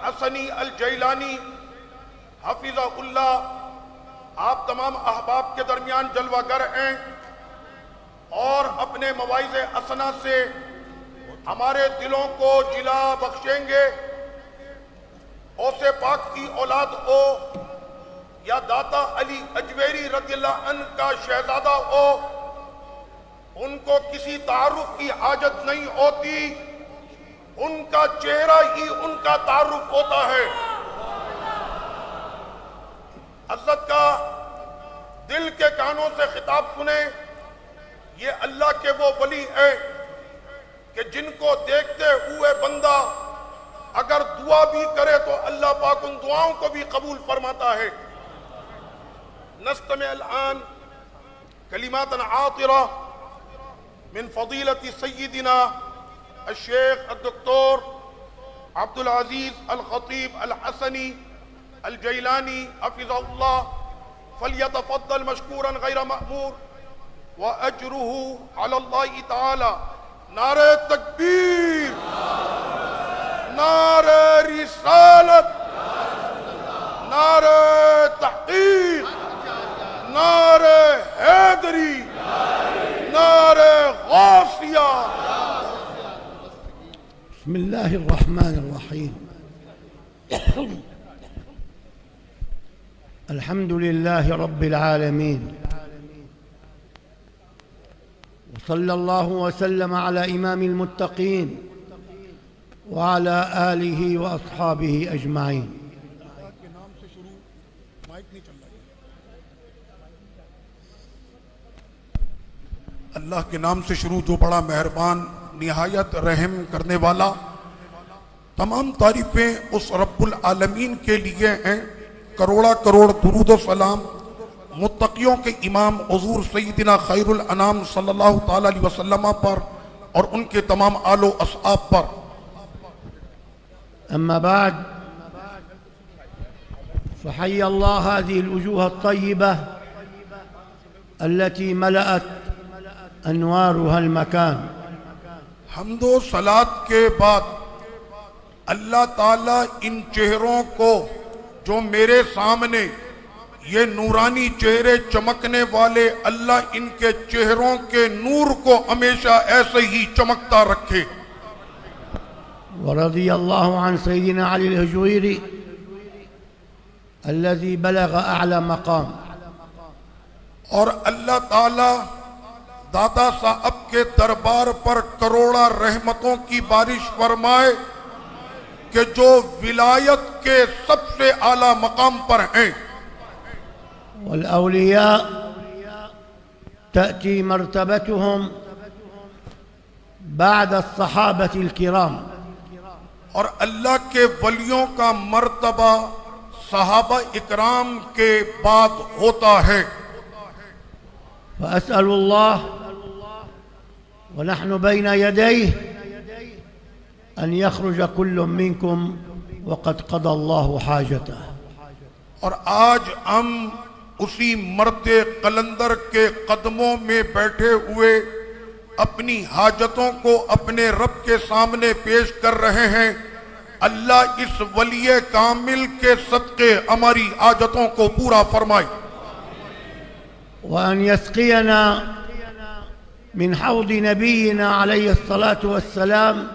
الحسنی الجیلانی حفظہ اللہ، آپ تمام احباب کے درمیان جلوہ گر ہیں اور اپنے مواعظ حسنہ سے ہمارے دلوں کو جلا بخشیں گے۔ غوث پاک کی اولاد ہو یا داتا علی اجویری رضی اللہ عنہ کا شہزادہ ہو، ان کو کسی تعارف کی حاجت نہیں ہوتی، ان کا چہرہ ہی ان کا تعارف ہوتا ہے۔ حضرت کا دل کے کانوں سے خطاب سنیں، یہ اللہ کے وہ ولی ہے کہ جن کو دیکھتے ہوئے بندہ اگر دعا بھی کرے تو اللہ پاک ان دعاؤں کو بھی قبول فرماتا ہے۔ نستمع الآن کلمات عاطرہ من فضیلت سیدنا الشیخ الدکتور عبد العزیز الخطیب الحسنی الجیلانی حفظہ اللہ، فلیتفضل مشکورا غیر مأمور وأجرہ علی اللہ تعالی۔ نعرہ تکبیر، نعرہ رسالت، نعرہ تحقیق، نعرہ حیدری، نعرہ غوثیہ۔ بسم اللہ الرحمن الرحیم۔ الحمد لله رب العالمين، وصلى الله وسلم على إمام المتقين وعلى آله وأصحابه أجمعين۔ اللہ کے نام سے شروع جو بڑا مہربان نہایت رحم کرنے والا، تمام تعریفیں اس رب العالمین کے لیے ہیں۔ کروڑا کروڑ درود و سلام متقیوں کے امام حضور سیدنا خیر الانام صلی اللہ تعالی علیہ وسلم پر اور ان کے تمام آل و اصحاب پر۔ أما بعد، فحي الله هذه الوجوه الطيبة التي ملأت أنوارها المكان۔ حمد و صلات کے بعد اللہ تعالیٰ ان چہروں کو جو میرے سامنے یہ نورانی چہرے چمکنے والے، اللہ ان کے چہروں کے نور کو ہمیشہ ایسے ہی چمکتا رکھے۔ ورضي الله عن سيدنا علي الهجويري الذي بلغ أعلى مقام۔ اور اللہ تعالیٰ دادا صاحب کے دربار پر کروڑا رحمتوں کی بارش فرمائے کہ جو ولایت کے سب سے اعلیٰ مقام پر ہیں۔ والأولياء تأتي مرتبتهم بعد الصحابة الكرام۔ اور اللہ کے ولیوں کا مرتبہ صحابہ اکرام کے بعد ہوتا ہے۔ فأسأل الله ونحن بين يديه أن يخرج كل منكم وقد قضى الله حاجته۔ اور آج ہم اسی مرد قلندر کے قدموں میں بیٹھے ہوئے اپنی حاجتوں کو اپنے رب کے سامنے پیش کر رہے ہیں۔ اللہ اس ولی کامل کے صدقے ہماری حاجتوں کو پورا فرمائے۔ وأن يسقينا من حوض نبينا عليه الصلاة والسلام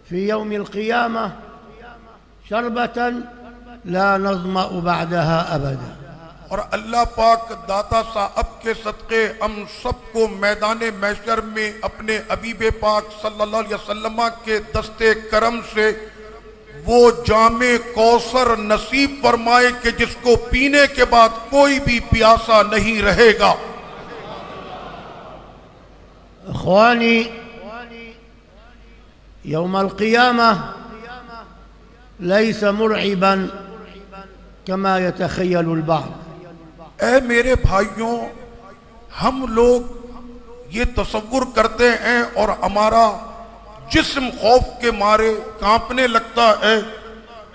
في يوم القيامة شربة لا نظمأ بعدها أبدا۔ اور اللہ پاک داتا صاحب کے صدقے ہم سب کو میدان محشر میں اپنے حبیب پاک صلی اللہ علیہ وسلم کے دستے کرم سے وہ جام کوثر نصیب فرمائے کہ جس کو پینے کے بعد کوئی بھی پیاسا نہیں رہے گا۔ اخوانی، يوم القيامة ليس مرعبا كما يتخيل البعض۔ اے میرے بھائیوں، ہم لوگ یہ تصور کرتے ہیں اور ہمارا جسم خوف کے مارے کانپنے لگتا ہے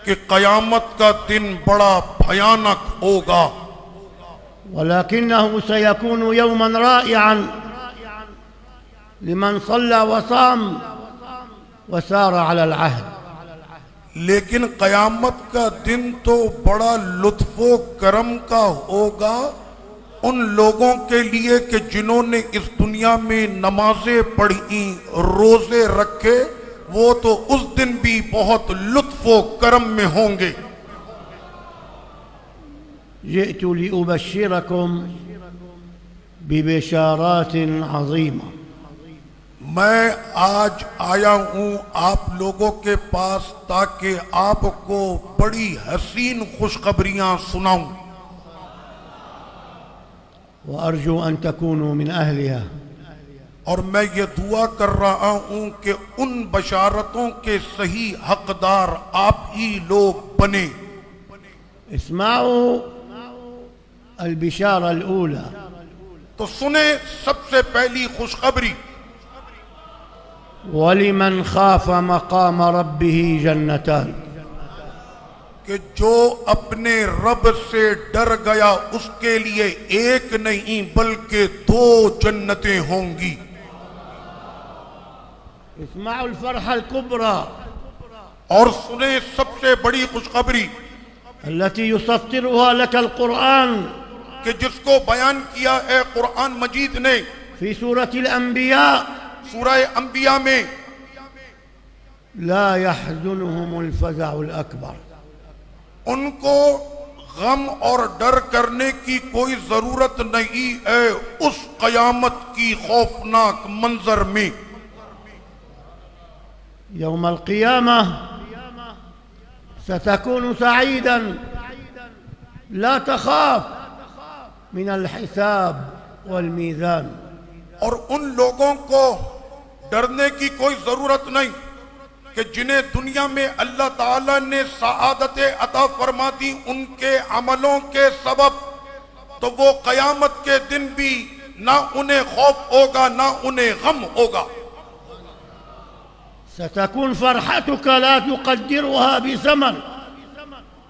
کہ قیامت کا دن بڑا بھیانک ہوگا۔ ولكنه سيكون يوما رائعا لمن صلى وصام وسار على العهد۔ لیکن قیامت کا دن تو بڑا لطف و کرم کا ہوگا ان لوگوں کے لیے کہ جنہوں نے اس دنیا میں نمازیں پڑھیں، روزے رکھے، وہ تو اس دن بھی بہت لطف و کرم میں ہوں گے۔ جئت لأبشركم ببشارات عظيمة۔ میں آج آیا ہوں آپ لوگوں کے پاس تاکہ آپ کو بڑی حسین خوشخبریاں سناؤں، وأرجو أن تكونوا من أهلها۔ اور میں یہ دعا کر رہا ہوں کہ ان بشارتوں کے صحیح حقدار آپ ہی لوگ بنیں۔ اسمعوا البشارة الأولى۔ تو سنیں سب سے پہلی خوشخبری، وَلِمَنْ خَافَ مَقَامَ رَبِّهِ جَنَّتَانِ۔ کہ جو اپنے رب سے ڈر گیا اس کے لیے ایک نہیں بلکہ 2 جنتیں ہوں گی۔ اسمعوا الفرحة الكبرى، اور سنیں سب سے بڑی خوشخبری التي يسطرها لك القرآن کہ جس کو بیان کیا ہے قرآن مجید نے في سورة الأنبياء۔ سورہ انبیاء میں، لا يحزنهم الفزع الأكبر۔ ان کو غم اور ڈر کرنے کی کوئی ضرورت نہیں ہے اس قیامت کی خوفناک منظر میں۔ يوم القيامة ستكون سعيدا، لا تخاف من الحساب والميزان۔ اور ان لوگوں کو ڈرنے کی کوئی ضرورت نہیں کہ جنہیں دنیا میں اللہ تعالیٰ نے سعادت عطا فرما دی ان کے عملوں کے سبب، تو وہ قیامت کے دن بھی نہ انہیں خوف ہوگا نہ انہیں غم ہوگا۔ ستكون فرحتك لا تقدرها بثمن۔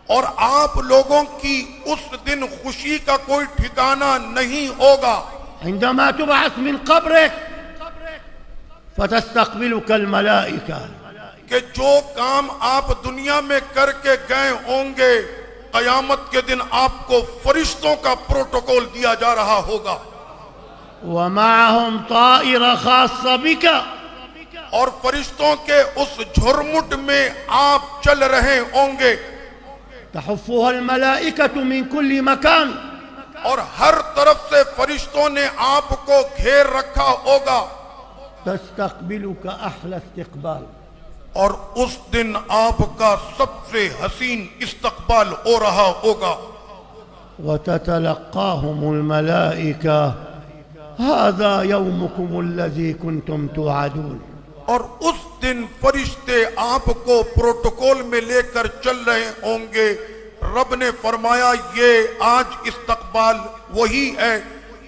اور آپ لوگوں کی اس دن خوشی کا کوئی ٹھکانہ نہیں ہوگا۔ عندما تبعث من قبرك فتستقبلك الملائكة۔ کہ جو کام آپ دنیا میں کر کے گئے ہوں گے قیامت کے دن آپ کو فرشتوں کا پروٹوکول دیا جا رہا ہوگا۔ ومعهم طائرة خاصة بك۔ اور فرشتوں کے اس جھرمٹ میں آپ چل رہے ہوں گے، تحفها الملائكة من كل مكان۔ اور ہر طرف سے فرشتوں نے آپ کو گھیر رکھا ہوگا، تستقبلك أحلى استقبال۔ اور اس دن آپ کا سب سے حسین استقبال ہو رہا ہوگا۔ وتتلقاهم الملائكة هذا يومكم الذي كنتم توعدون۔ اور اس دن فرشتے آپ کو پروٹوکول میں لے کر چل رہے ہوں گے۔ رب نے فرمایا یہ آج استقبال وہی ہے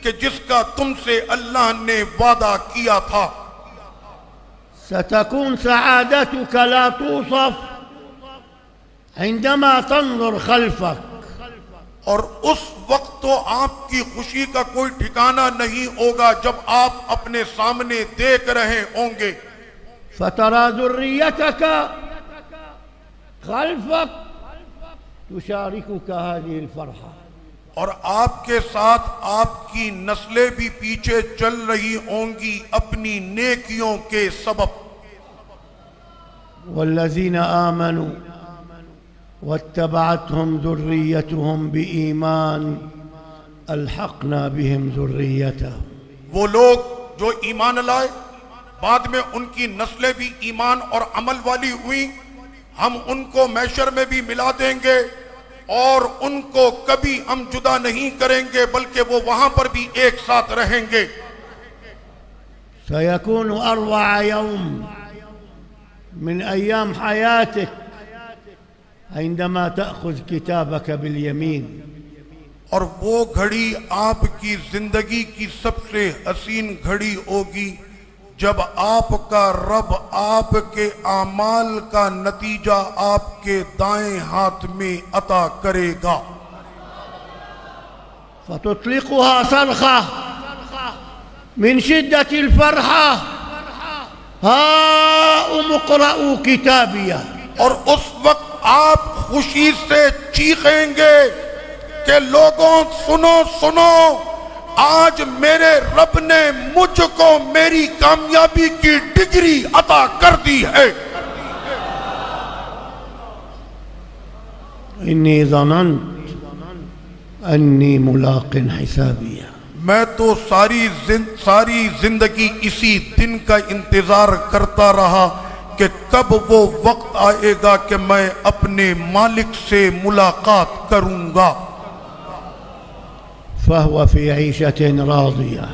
کہ جس کا تم سے اللہ نے وعدہ کیا تھا۔ ستكون سعادتك لا توصف عندما تنظر خلفك۔ اور اس وقت تو آپ کی خوشی کا کوئی ٹھکانہ نہیں ہوگا جب آپ اپنے سامنے دیکھ رہے ہوں گے۔ فترى ذريتك خلفك تشاركك هذه الفرحة۔ اور آپ کے ساتھ آپ کی نسلیں بھی پیچھے چل رہی ہوں گی اپنی نیکیوں کے سبب۔ والذين آمنوا واتبعتهم ذريتهم بإيمان ألحقنا بهم ذريتهم۔ وہ لوگ جو ایمان لائے بعد میں ان کی نسلیں بھی ایمان اور عمل والی ہوئیں، ہم ان کو محشر میں بھی ملا دیں گے اور ان کو کبھی ہم جدا نہیں کریں گے بلکہ وہ وہاں پر بھی ایک ساتھ رہیں گے۔ سيكون أروع يوم من أيام حياتك عندما تأخذ كتابك باليمين۔ اور وہ گھڑی آپ کی زندگی کی سب سے حسین گھڑی ہوگی جب آپ کا رب آپ کے اعمال کا نتیجہ آپ کے دائیں ہاتھ میں عطا کرے گا۔ فتطلقها صرخة من شدة الفرحة، هاؤم اقرءوا كتابيه۔ اور اس وقت آپ خوشی سے چیخیں گے کہ لوگوں سنو سنو، آج میرے رب نے مجھ کو میری کامیابی کی ڈگری عطا کر دی ہے۔ انی ظننت انی ملاق حسابیہ، میں تو ساری زندگی اسی دن کا انتظار کرتا رہا کہ کب وہ وقت آئے گا کہ میں اپنے مالک سے ملاقات کروں گا۔ فہو فی عیشۃ راضیہ،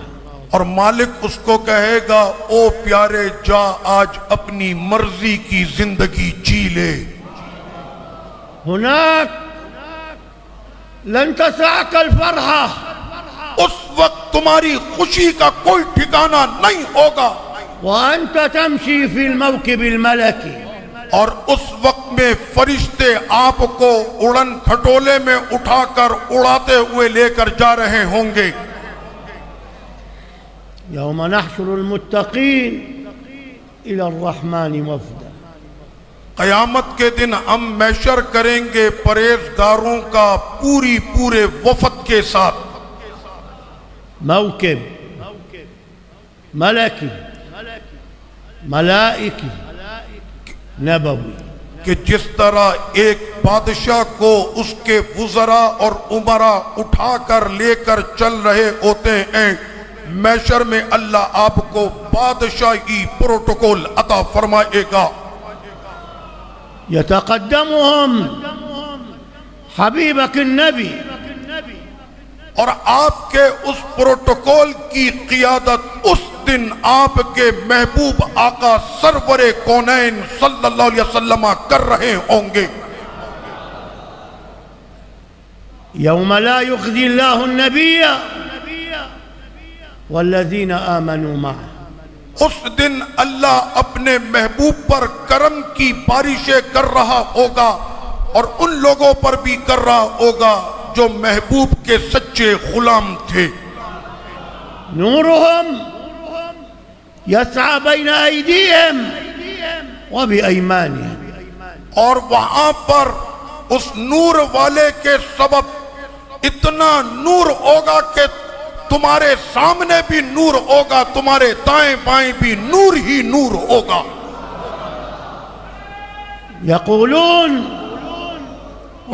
اور مالک اس کو کہے گا او پیارے جا آج اپنی مرضی کی زندگی جی لے۔ ہناک لن تسعک الفرحہ، اس وقت تمہاری خوشی کا کوئی ٹھکانہ نہیں ہوگا، وانت تمشی فی الموکب الملکی، اور اس وقت میں فرشتے آپ کو اڑن کھٹولے میں اٹھا کر اڑاتے ہوئے لے کر جا رہے ہوں گے۔ یوم نحشر المتقین الی الرحمن وفدا، قیامت کے دن ہم محشر کریں گے پرہیزگاروں کا پورے وفد کے ساتھ۔ موکب ملکی ملائکی نبوی، کہ جس طرح ایک بادشاہ کو اس کے وزراء اور امراء اٹھا کر لے کر چل رہے ہوتے ہیں، محشر میں اللہ آپ کو بادشاہی پروٹوکول عطا فرمائے گا۔ یتقدمہم حبیبک النبی، اور آپ کے اس پروٹوکول کی قیادت اس دن آپ کے محبوب آقا سرور کونین صلی اللہ علیہ وسلم کر رہے ہوں گے۔ یوم لا یخزی اللہ النبی والذین آمنوا معه، اس دن اللہ اپنے محبوب پر کرم کی بارشیں کر رہا ہوگا، اور ان لوگوں پر بھی کر رہا ہوگا جو محبوب کے سچے غلام تھے۔ نورہم یسعی بین ایدیہم وبایمانہم، اور وہاں پر اس نور والے کے سبب اتنا نور ہوگا کہ تمہارے سامنے بھی نور ہوگا، تمہارے دائیں بائیں بھی نور ہی نور ہوگا۔ یقولون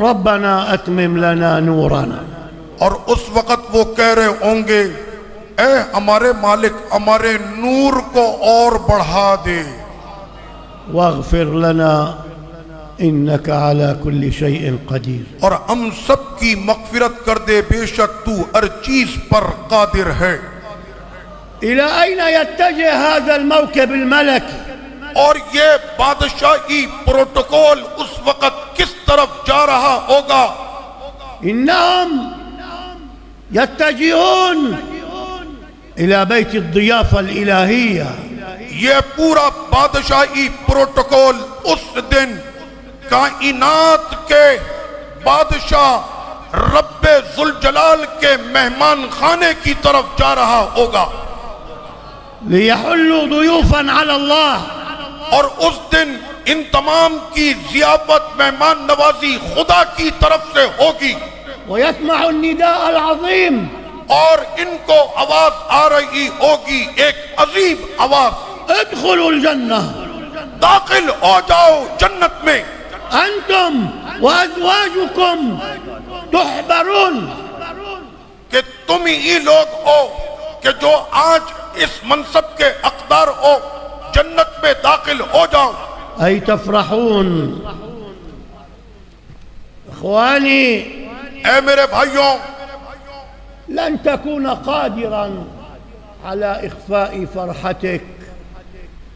ربنا اتمم لنا نورنا، اور اس وقت وہ کہہ رہے ہوں گے اے ہمارے مالک ہمارے نور کو اور بڑھا دے، واغفر لنا انک علی کل شیء قدیر، اور ہم سب کی مغفرت کر دے، بے شک تو ہر چیز پر قادر ہے۔ الی این یتجہ ھذا الموکب الملکی، اور یہ بادشاہی پروٹوکول اس وقت کس طرف جا رہا ہوگا؟ انہم یتجہون الی بیت الضیافہ الالہیہ، یہ پورا بادشاہی پروٹوکول اس دن کائنات کے بادشاہ رب ذوالجلال کے مہمان خانے کی طرف جا رہا ہوگا۔ لیحلوا ضیوفا علی اللہ، اور اس دن ان تمام کی ضیافت مہمان نوازی خدا کی طرف سے ہوگی، ویسمع النداء العظیم، اور ان کو آواز آ رہی ہوگی ایک عظیم آواز، ادخلوا الجنہ داخل ہو جاؤ جنت میں، انتم وازواجکم تحبرون، کہ تم ہی لوگ ہو کہ جو آج اس منصب کے اقدار ہو، جنت میں داخل ہو جاؤ۔ ای تفرحون۔ اخوانی، اے میرے بھائیوں، لن تكون قادرا على إخفاء فرحتك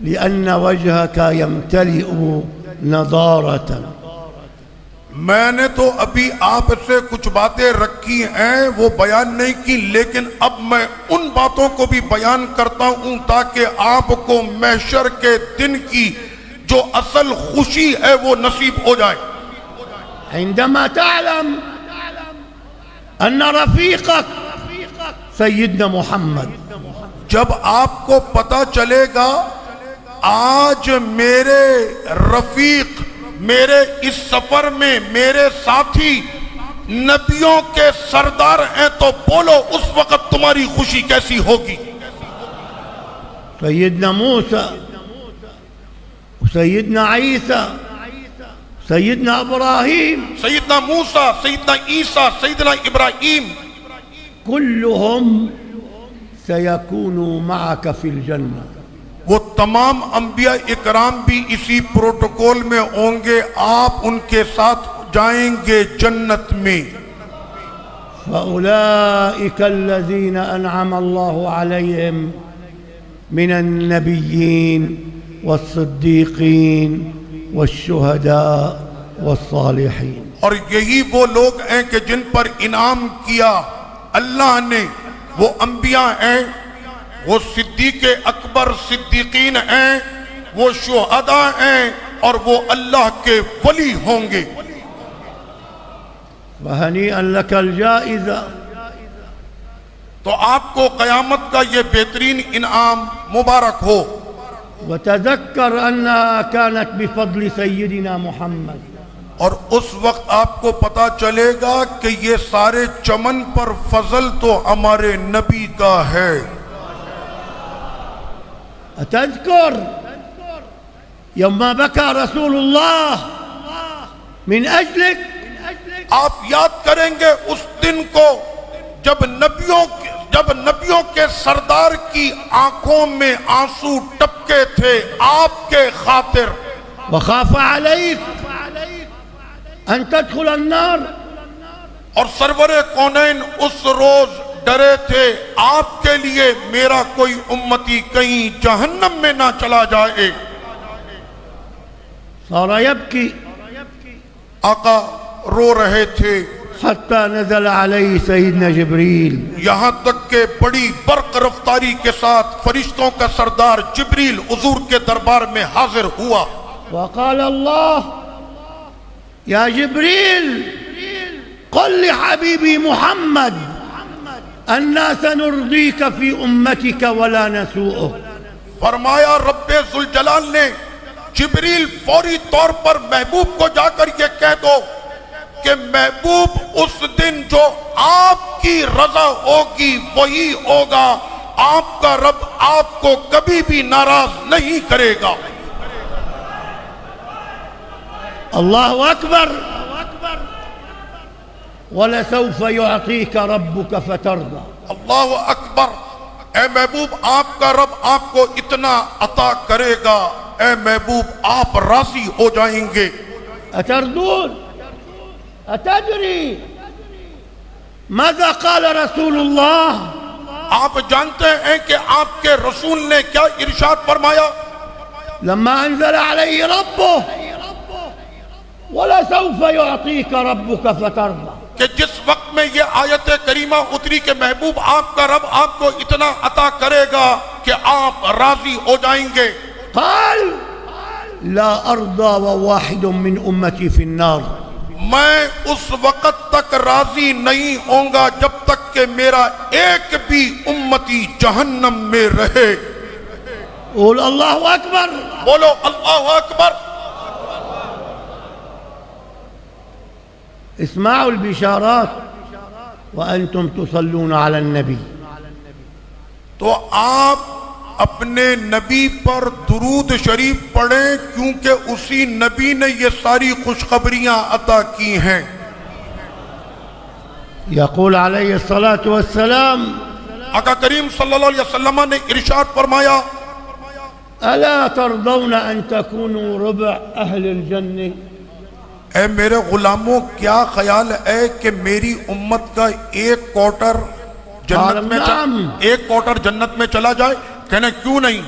لأن وجهك يمتلئ نضارة، میں نے تو ابھی آپ سے کچھ باتیں رکھی ہیں وہ بیان نہیں کی، لیکن اب میں ان باتوں کو بھی بیان کرتا ہوں تاکہ آپ کو محشر کے دن کی جو اصل خوشی ہے وہ نصیب ہو جائے۔ عندما تعلم أن رفيقك سيدنا محمد، جب آپ کو پتا چلے گا آج میرے رفیق میرے اس سفر میں میرے ساتھی نبیوں کے سردار ہیں تو بولو اس وقت تمہاری خوشی کیسی ہوگی؟ سيدنا موسى وسيدنا عيسى سيدنا إبراهيم سیدنا موسیٰ، سیدنا عیسیٰ، سیدنا ابراہیم كلهم سيكونوا معك في الجنة. وہ تمام انبیاء اکرام بھی اسی پروٹوکول میں ہوں گے، آپ ان کے ساتھ جائیں گے جنت میں۔ فأولئك الذين أنعم الله عليهم من النبيين والصديقين والشهداء والصالحين. اور یہی وہ لوگ ہیں کہ جن پر انعام کیا اللہ نے، وہ انبیاء ہیں، وہ صدیق اکبر صدیقین ہیں، وہ شہداء ہیں، اور وہ اللہ کے ولی ہوں گے۔ وهنيئا لك الجائزة. تو آپ کو قیامت کا یہ بہترین انعام مبارک ہو۔ وتذكر أنها كانت بفضل سيدنا محمد. اور اس وقت آپ کو پتا چلے گا کہ یہ سارے چمن پر فضل تو ہمارے نبی کا ہے۔ أتذكر يوم بكى رسول الله من أجلك؟ آپ یاد کریں گے اس دن کو جب نبیوں کے سردار کی آنکھوں میں آنسو ٹپکے تھے آپ کے خاطر۔ وخاف عليك أن تدخل النار. اور سرور کونین اس روز ڈرے تھے آپ کے لیے میرا کوئی امتی کہیں جہنم میں نہ چلا جائے۔ صار يبكي آقا رو رہے تھے حتى نزل عليه سيدنا جبريل. یہاں تک کہ بڑی برق رفتاری کے ساتھ فرشتوں کا سردار جبریل حضور کے دربار میں حاضر ہوا۔ وقال الله يا جبريل قل لحبيبي محمد أننا سنرضيك في أمتك ولا نسوءك. فرمایا رب ذوالجلال نے جبریل فوری طور پر محبوب کو جا کر یہ کہہ دو کہ محبوب اس دن جو آپ کی رضا ہوگی وہی ہوگا، آپ کا رب آپ کو کبھی بھی ناراض نہیں کرے گا۔ الله أكبر. ولسوف يعطيك ربك فترضى. اللہ اکبر۔ اے محبوب آپ کا رب آپ کو اتنا عطا کرے گا، اے محبوب آپ راضی ہو جائیں گے۔ أترضون؟ أتدري ماذا قال رسول الله؟ آپ جانتے ہیں کہ آپ کے رسول نے کیا ارشاد فرمایا؟ لما أنزل عليه ربه ولسوف يعطيك ربك فترضى. کہ جس وقت میں یہ آیت کریمہ اتری کہ محبوب آپ کا رب آپ کو اتنا عطا کرے گا کہ آپ راضی ہو جائیں گے۔ قال لا أرضى وواحد من أمتي في النار. میں اس وقت تک راضی نہیں ہوں گا جب تک کہ میرا ایک بھی امتی جہنم میں رہے۔ قول الله أكبر. بولو اللہ اکبر۔ اسمعوا البشارات وأنتم تصلون على النبي. تو آپ اپنے نبی پر درود شریف پڑھیں کیونکہ اسی نبی نے یہ ساری خوشخبریاں عطا کی ہیں۔ يقول عليه الصلاة والسلام آقا کریم صلی اللہ علیہ وسلم نے ارشاد فرمایا ألا ترضون أن تكونوا ربع أهل الجنة؟ اے میرے غلاموں کیا خیال ہے کہ میری امت کا ایک کوارٹر جنت میں چلا جائے؟ کہنے کیوں نہیں؟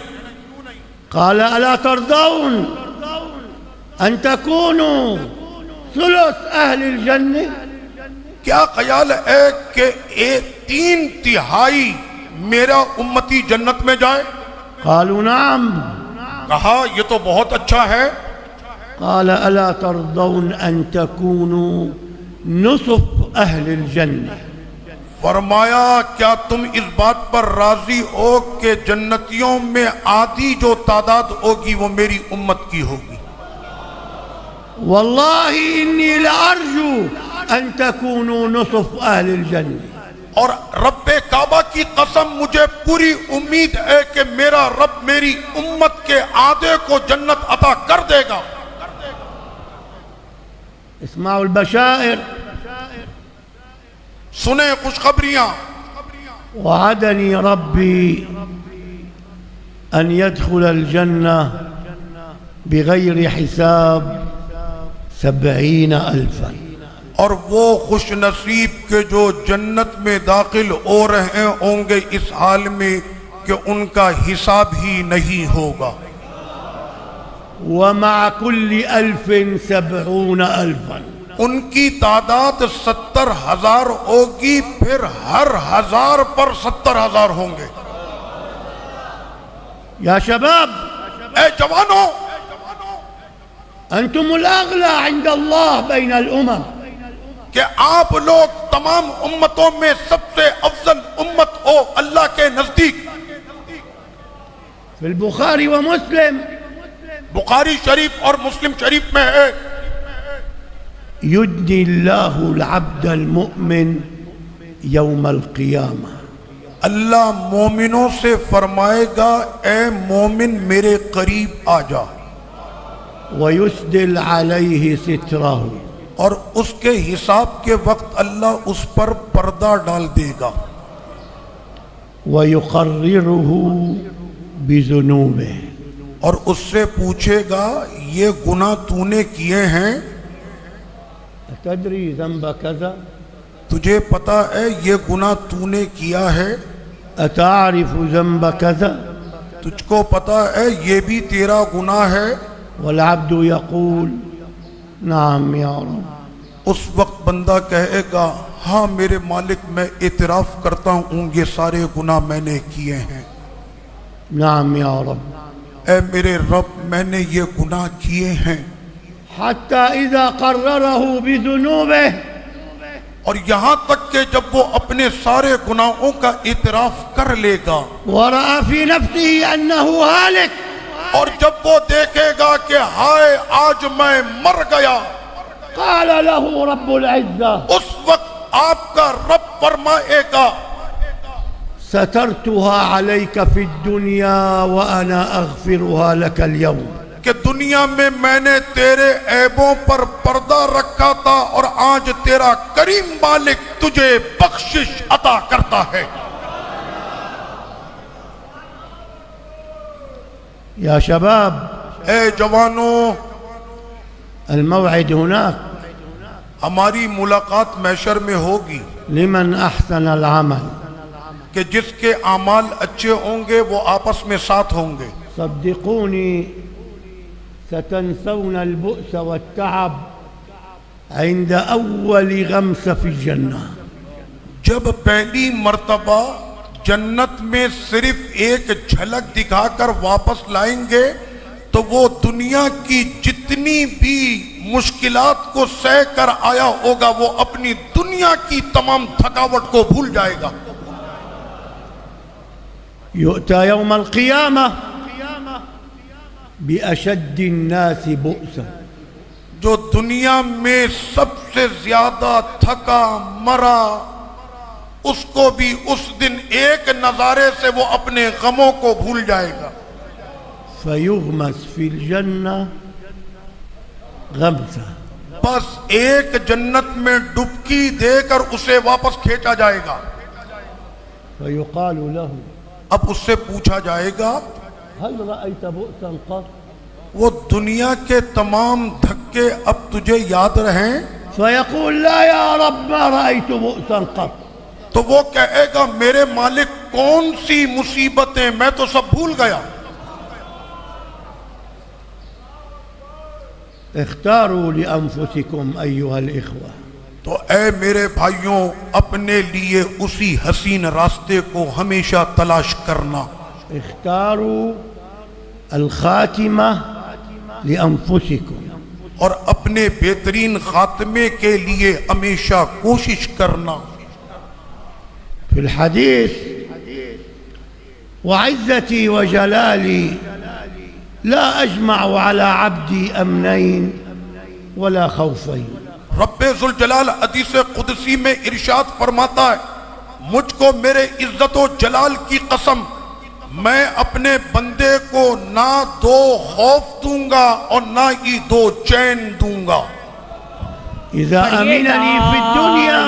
قال ألا ترضون أن تكونوا ثلث أهل الجنة؟ کیا خیال ہے کہ 3/3 میرا امتی جنت میں جائے؟ قالوا نعم. کہا یہ تو بہت اچھا ہے۔ قال ألا ترضون أن تكونوا نصف أهل الجنة؟ فرمایا کیا تم اس بات پر راضی ہو کہ جنتیوں میں آدھی جو تعداد ہوگی وہ میری امت کی ہوگی؟ والله إني لأرجو أن تكونوا نصف أهل الجنة. اور رب کعبہ کی قسم مجھے پوری امید ہے کہ میرا رب میری امت کے آدھے کو جنت عطا کر دے گا. اسمعوا البشائر. سنیں خوشخبریاں. وعدني ربي أن يدخل الجنة بغير حساب 70,000. اور وہ خوش نصیب کے جو جنت میں داخل ہو رہے ہوں گے اس حال میں کہ ان کا حساب ہی نہیں ہوگا. ومع كل 1000 70,000. ان کی تعداد 70,000 ہوگی، پھر ہر 1000 پر 70,000 ہوں گے. يا شباب اے جوانوں، أنتم الأغلى عند الله بين الأمم. کہ آپ لوگ تمام امتوں میں سب سے افضل امت ہو اللہ کے نزدیک. في البخاري ومسلم بخاری شریف اور مسلم شریف میں ہے يدني الله العبد المؤمن يوم القيامة. اللہ مومنوں سے فرمائے گا اے مومن میرے قریب آ جا، ويسدل عليه ستره. اور اس کے حساب کے وقت اللہ اس پر پردہ ڈال دے گا. ويقرره بذنوبه. اور اس سے پوچھے گا یہ گناہ تو نے کیے ہیں، تدري ذنب كذا؟ تجھے پتا ہے یہ گناہ تو نے کیا ہے، أتعرف ذنب كذا؟ تجھ کو پتا ہے یہ بھی تیرا گناہ ہے. والعبد يقول نعم يا رب. اس وقت بندہ کہے گا ہاں میرے مالک میں اعتراف کرتا ہوں یہ سارے گناہ میں نے کیے ہیں. نعم يا رب. اے میرے رب میں نے یہ گناہ کیے ہیں. حتى إذا قرره بذنوبه. اور یہاں تک کہ جب وہ اپنے سارے گناہوں کا اعتراف کر لے گا ورأى في نفسه أنه هالك. اور جب وہ دیکھے گا کہ ہائے آج میں مر گیا، قال له رب العزة اس وقت آپ کا رب فرمائے گا سترتها عليك في الدنيا وأنا أغفرها لك اليوم. کہ دنیا میں میں نے تیرے عیبوں پر پردہ رکھا تھا اور آج تیرا کریم مالک تجھے بخشش عطا کرتا ہے. يا شباب اے جوانوں، الموعد هناك ہماری ملاقات محشر میں ہوگی. لمن أحسن العمل. کہ جس کے اعمال اچھے ہوں گے وہ آپس میں ساتھ ہوں گے. صدقوني ستنسون البؤس والتعب عند أول غمسة في الجنة. جب پہلی مرتبہ جنت میں صرف ایک جھلک دکھا کر واپس لائیں گے تو وہ دنیا کی جتنی بھی مشکلات کو سہ کر آیا ہوگا وہ اپنی دنیا کی تمام تھکاوٹ کو بھول جائے گا. يؤتى يوم القيامة بأشد الناس بؤسا. جو دنیا میں سب سے زیادہ تھکا مرا اس کو بھی اس دن ایک نظارے سے وہ اپنے غموں کو بھول جائے گا. فيغمس في الجنة غمسة. بس ایک جنت میں ڈبکی دے کر اسے واپس کھینچا جائے گا. فيقال له اب اس سے پوچھا جائے گا هل رأيت بؤسا قط؟ وہ دنیا کے تمام دھکے اب تجھے یاد رہیں؟ فيقول لا يا رب ما رأيت بؤسا قط. تو وہ کہے گا میرے مالک کون سی مصیبتیں، میں تو سب بھول گیا. اختاروا لأنفسكم أيها الإخوة. تو اے میرے بھائیوں اپنے لیے اسی حسین راستے کو ہمیشہ تلاش کرنا. اختاروا الخاتمة لأنفسكم. اور اپنے بہترین خاتمے کے لیے ہمیشہ کوشش کرنا. في الحديث وعزتي وجلالي لا أجمع على عبدي أمنين ولا خوفين. رب ذوالجلال حدیث قدسی میں ارشاد فرماتا ہے مجھ کو میرے عزت و جلال کی قسم میں اپنے بندے کو نہ دو خوف دوں گا اور نہ ہی دو چین دوں گا. إذا أمنني في الدنيا